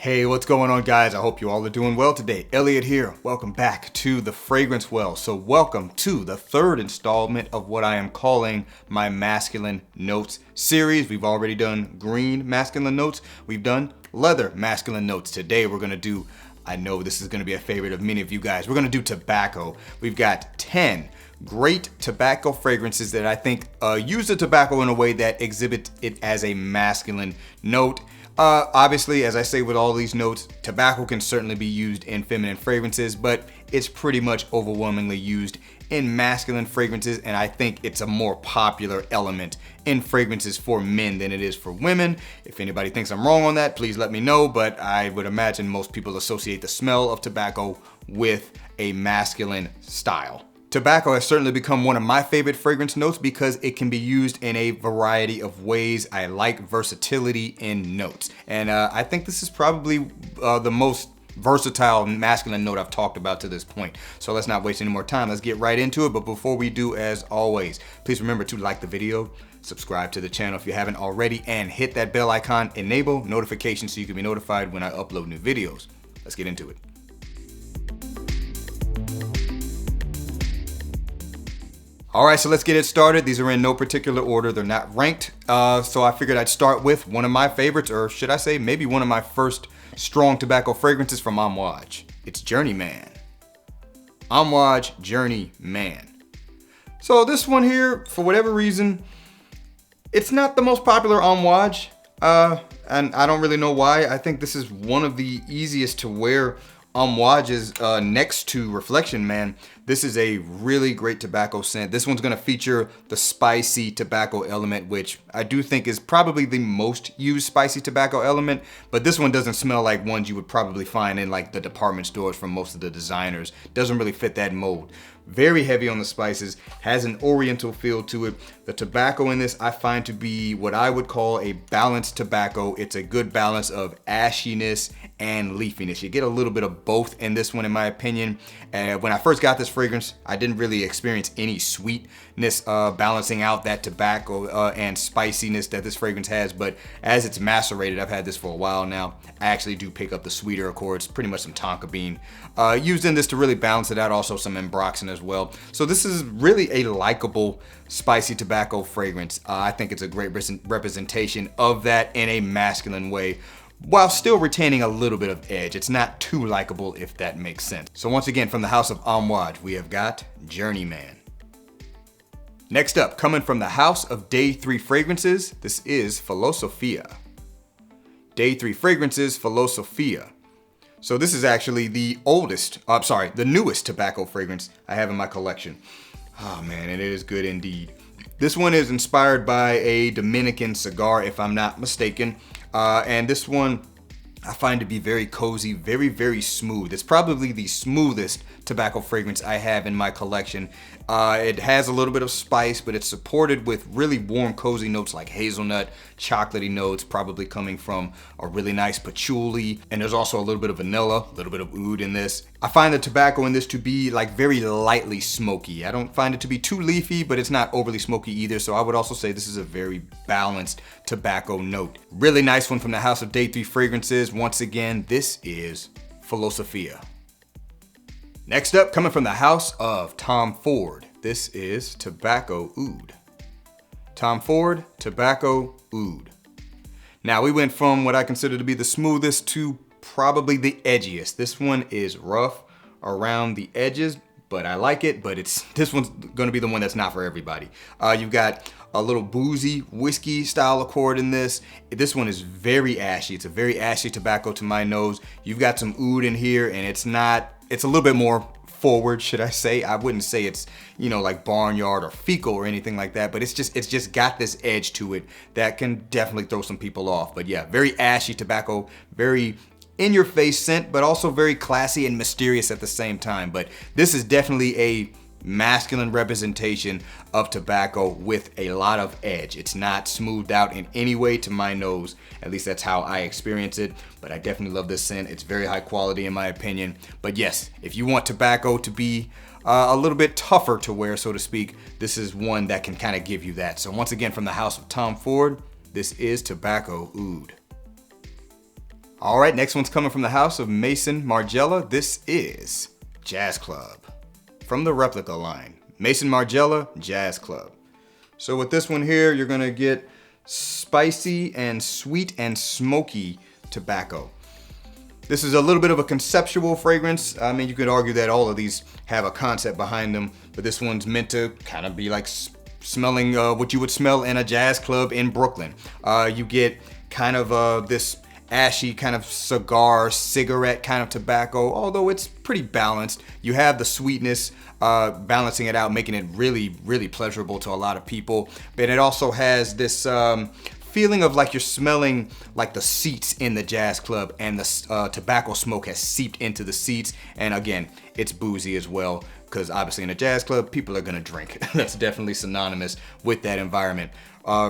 Hey, what's going on, guys? I hope you all are doing well today. Elliot here. Welcome back to The Fragrance Well. So welcome to the third installment of what I am calling my Masculine Notes series. We've already done green masculine notes. We've done leather masculine notes. Today we're going to do, I know this is going to be a favorite of many of you guys, we're going to do tobacco. We've got 10 great tobacco fragrances that I think use the tobacco in a way that exhibits it as a masculine note. Obviously, as I say with all these notes, tobacco can certainly be used in feminine fragrances, but it's pretty much overwhelmingly used in masculine fragrances, and I think it's a more popular element in fragrances for men than it is for women. If anybody thinks I'm wrong on that, please let me know, but I would imagine most people associate the smell of tobacco with a masculine style. Tobacco has certainly become one of my favorite fragrance notes because it can be used in a variety of ways. I like versatility in notes. And I think this is probably the most versatile masculine note I've talked about to this point. So let's not waste any more time. Let's get right into it. But before we do, as always, please remember to like the video, subscribe to the channel if you haven't already, and hit that bell icon, enable notifications so you can be notified when I upload new videos. Let's get into it. All right, so let's get it started. These are in no particular order. They're not ranked. So I figured I'd start with one of my favorites, or should I say maybe one of my first strong tobacco fragrances from Amouage. It's Journeyman. Amouage Journeyman. So this one here, for whatever reason, it's not the most popular Amouage, and I don't really know why. I think this is one of the easiest to wear Amouages next to Reflection Man. This is a really great tobacco scent. This one's gonna feature the spicy tobacco element, which I do think is probably the most used spicy tobacco element, but this one doesn't smell like ones you would probably find in like the department stores from most of the designers. Doesn't really fit that mold. Very heavy on the spices, has an oriental feel to it. The tobacco in this I find to be what I would call a balanced tobacco. It's a good balance of ashiness and leafiness. You get a little bit of both in this one, in my opinion. When I first got this fragrance, I didn't really experience any sweetness balancing out that tobacco and spiciness that this fragrance has, but as it's macerated, I've had this for a while now, I actually do pick up the sweeter accords, pretty much some tonka bean. Used in this to really balance it out, also some ambroxan as well. So this is really a likable spicy tobacco fragrance. I think it's a great representation of that in a masculine way, while still retaining a little bit of edge. It's not too likable, if that makes sense. So once again, from the house of Amouage, we have got Journeyman. Next up, coming from the house of Day 3 Fragrances, this is Filosofia. Day 3 Fragrances, Filosofia. So this is actually the newest tobacco fragrance I have in my collection. Oh man, and it is good indeed. This one is inspired by a Dominican cigar, if I'm not mistaken. And this one I find to be very cozy, very, very smooth. It's probably the smoothest tobacco fragrance I have in my collection. It has a little bit of spice, but it's supported with really warm, cozy notes like hazelnut, chocolatey notes, probably coming from a really nice patchouli. And there's also a little bit of vanilla, a little bit of oud in this. I find the tobacco in this to be like very lightly smoky. I don't find it to be too leafy, but it's not overly smoky either. So I would also say this is a very balanced tobacco note. Really nice one from the house of Day 3 Fragrances. Once again, this is Filosofia. Next up, coming from the house of Tom Ford, this is Tobacco Oud. Tom Ford, Tobacco Oud. Now we went from what I consider to be the smoothest to probably the edgiest. This one is rough around the edges, but I like it, but this one's gonna be the one that's not for everybody. You've got a little boozy whiskey style accord in this. This one is very ashy. It's a very ashy tobacco to my nose. You've got some oud in here, and it's a little bit more forward, should I say. I wouldn't say it's, like barnyard or fecal or anything like that, but it's just got this edge to it that can definitely throw some people off. But yeah, very ashy tobacco, very in your face scent, but also very classy and mysterious at the same time. But this is definitely a masculine representation of tobacco with a lot of edge. It's not smoothed out in any way to my nose. At least that's how I experience it. But I definitely love this scent. It's very high quality in my opinion. But yes, if you want tobacco to be a little bit tougher to wear, so to speak, this is one that can kind of give you that. So once again, from the house of Tom Ford, this is Tobacco Oud. All right, next one's coming from the house of Mason Margiela. This is Jazz Club from the replica line. Mason Margiela, Jazz Club. So with this one here, you're gonna get spicy and sweet and smoky tobacco. This is a little bit of a conceptual fragrance. I mean, you could argue that all of these have a concept behind them, but this one's meant to kind of be like smelling what you would smell in a jazz club in Brooklyn. You get kind of this ashy kind of cigarette kind of tobacco, although it's pretty balanced. You have the sweetness balancing it out, making it really, really pleasurable to a lot of people. But it also has this feeling of like you're smelling like the seats in the jazz club, and the tobacco smoke has seeped into the seats. And again, it's boozy as well, because obviously in a jazz club, people are gonna drink. That's definitely synonymous with that environment.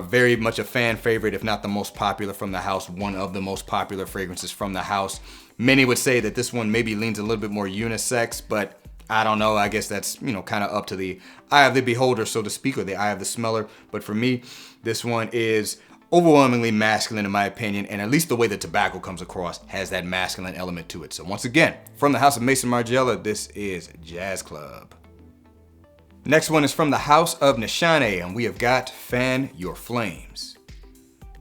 Very much a fan favorite, if not the most popular from the house, one of the most popular fragrances from the house. Many would say that this one maybe leans a little bit more unisex, but I don't know. I guess that's, you know, kind of up to the eye of the beholder, so to speak, or the eye of the smeller. But for me, this one is overwhelmingly masculine in my opinion, and at least the way the tobacco comes across has that masculine element to it. So once again, from the house of Mason Margiela, this is Jazz Club. Next one is from the house of Nishane, and we have got Fan Your Flames.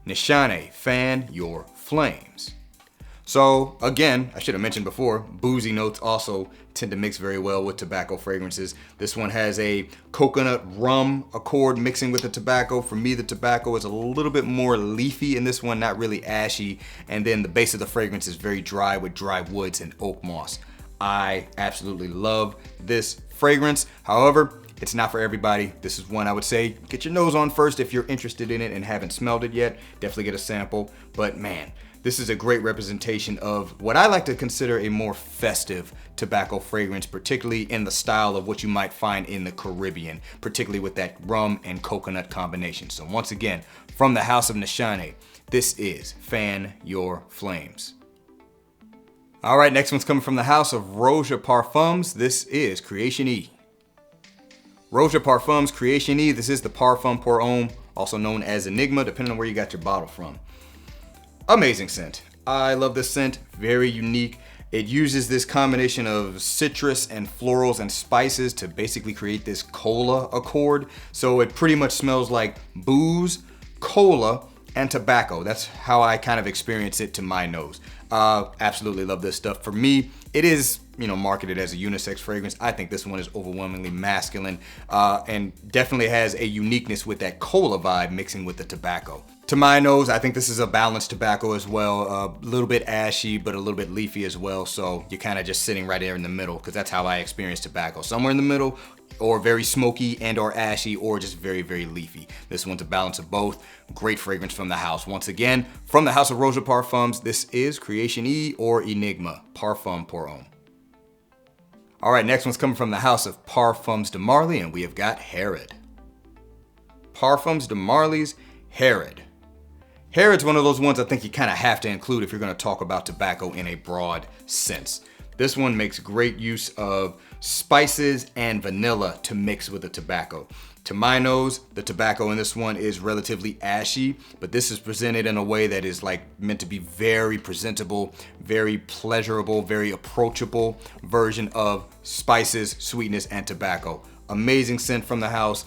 Nishane, Fan Your Flames. So again, I should have mentioned before, boozy notes also tend to mix very well with tobacco fragrances. This one has a coconut rum accord mixing with the tobacco. For me, the tobacco is a little bit more leafy in this one, not really ashy. And then the base of the fragrance is very dry with dry woods and oak moss. I absolutely love this fragrance. However, it's not for everybody. This is one I would say get your nose on first if you're interested in it and haven't smelled it yet. Definitely get a sample. But man, this is a great representation of what I like to consider a more festive tobacco fragrance, particularly in the style of what you might find in the Caribbean, particularly with that rum and coconut combination. So once again, from the house of Nishane, this is Fan Your Flames. All right, next one's coming from the house of Roja Parfums. This is Creation E. Roja Parfums Creation E. This is the Parfum Pour Homme, also known as Enigma, depending on where you got your bottle from. Amazing scent. I love this scent, very unique. It uses this combination of citrus and florals and spices to basically create this cola accord. So it pretty much smells like booze, cola, and tobacco. That's how I kind of experience it to my nose. Absolutely love this stuff. For me, it is, you know, marketed as a unisex fragrance. I think this one is overwhelmingly masculine and definitely has a uniqueness with that cola vibe mixing with the tobacco. To my nose, I think this is a balanced tobacco as well. A little bit ashy, but a little bit leafy as well. So you're kind of just sitting right there in the middle, because that's how I experience tobacco. Somewhere in the middle, or very smoky and or ashy, or just very, very leafy. This one's a balance of both. Great fragrance from the house. Once again, from the house of Roja Parfums, this is Creation E or Enigma, Parfum Pour Homme. All right, next one's coming from the house of Parfums de Marly, and we have got Herod. Parfums de Marly's Herod. Herod's one of those ones I think you kind of have to include if you're going to talk about tobacco in a broad sense. This one makes great use of spices and vanilla to mix with the tobacco. To my nose, the tobacco in this one is relatively ashy, but this is presented in a way that is like meant to be very presentable, very pleasurable, very approachable version of spices, sweetness, and tobacco. Amazing scent from the house.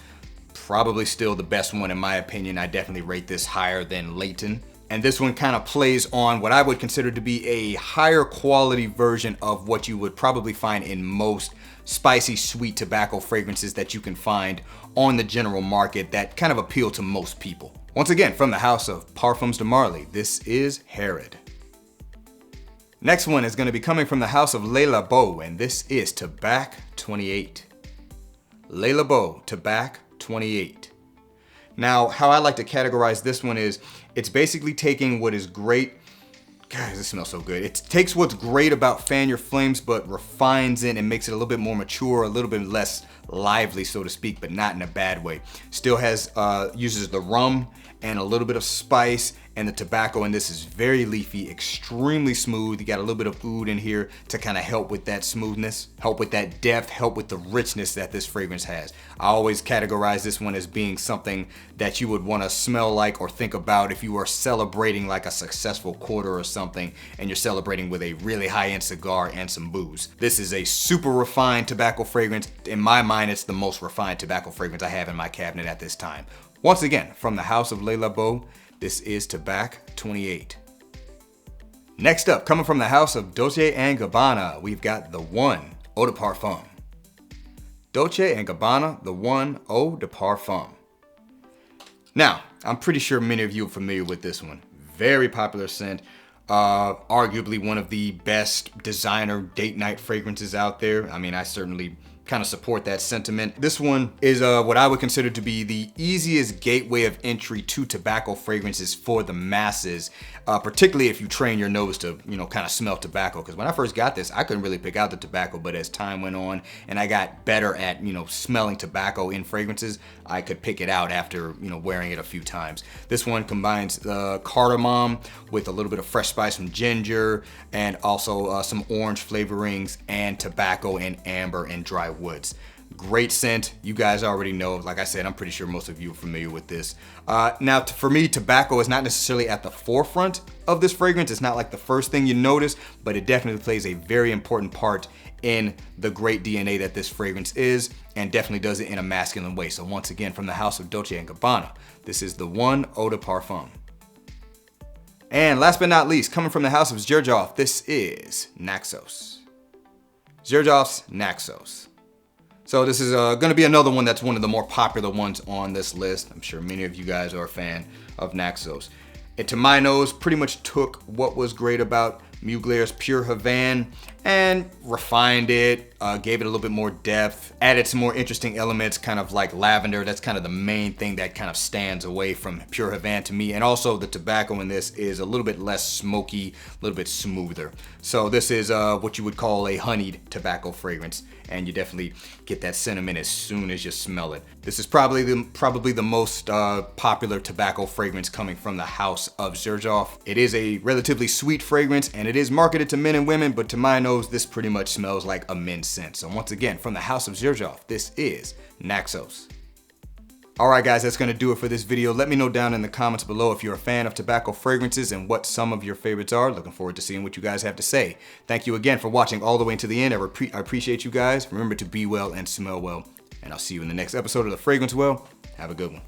Probably still the best one in my opinion. I definitely rate this higher than Leighton. And this one kind of plays on what I would consider to be a higher quality version of what you would probably find in most spicy, sweet tobacco fragrances that you can find on the general market that kind of appeal to most people. Once again, from the house of Parfums de Marly, this is Herod. Next one is going to be coming from the house of Le Labo, and this is Tabac 28. Le Labo, Tabac 28. Now, how I like to categorize this one is, it's basically taking what is great. Guys, this smells so good. It takes what's great about Fan Your Flames, but refines it and makes it a little bit more mature, a little bit less lively, so to speak, but not in a bad way. Still has, uses the rum and a little bit of spice and the tobacco in this is very leafy, extremely smooth. You got a little bit of oud in here to kind of help with that smoothness, help with that depth, help with the richness that this fragrance has. I always categorize this one as being something that you would want to smell like or think about if you are celebrating like a successful quarter or something, and you're celebrating with a really high-end cigar and some booze. This is a super refined tobacco fragrance. In my mind, it's the most refined tobacco fragrance I have in my cabinet at this time. Once again, from the house of Le Labo, this is Tabac 28. Next up, coming from the house of Dolce & Gabbana, we've got the One Eau de Parfum. Dolce & Gabbana, the One Eau de Parfum. Now, I'm pretty sure many of you are familiar with this one. Very popular scent. Arguably one of the best designer date night fragrances out there. I mean, I certainly kind of support that sentiment. This one is what I would consider to be the easiest gateway of entry to tobacco fragrances for the masses, particularly if you train your nose to, kind of smell tobacco. Because when I first got this, I couldn't really pick out the tobacco, but as time went on and I got better at, smelling tobacco in fragrances, I could pick it out after, wearing it a few times. This one combines cardamom with a little bit of fresh spice from ginger, and also some orange flavorings, and tobacco and amber and dry woods. Great scent. You guys already know. Like I said, I'm pretty sure most of you are familiar with this. Now, for me, tobacco is not necessarily at the forefront of this fragrance. It's not like the first thing you notice, but it definitely plays a very important part in the great DNA that this fragrance is, and definitely does it in a masculine way. So once again, from the house of Dolce & Gabbana, this is the One Eau de Parfum. And last but not least, coming from the house of Xerjoff, this is Naxos. Xerjoff's Naxos. So this is going to be another one that's one of the more popular ones on this list. I'm sure many of you guys are a fan of Naxos. It, to my nose, pretty much took what was great about Mugler's Pure Havane and refined it, gave it a little bit more depth, added some more interesting elements, kind of like lavender. That's kind of the main thing that kind of stands away from Pure Havane to me. And also the tobacco in this is a little bit less smoky, a little bit smoother. So this is what you would call a honeyed tobacco fragrance, and you definitely get that cinnamon as soon as you smell it. This is probably the most popular tobacco fragrance coming from the house of Xerjoff. It is a relatively sweet fragrance, and it is marketed to men and women, but to my nose, this pretty much smells like a men's scent. So once again, from the house of Xerjoff, this is Naxos. Alright guys, that's going to do it for this video. Let me know down in the comments below if you're a fan of tobacco fragrances and what some of your favorites are. Looking forward to seeing what you guys have to say. Thank you again for watching all the way to the end. I appreciate you guys. Remember to be well and smell well. And I'll see you in the next episode of The Fragrance Well. Have a good one.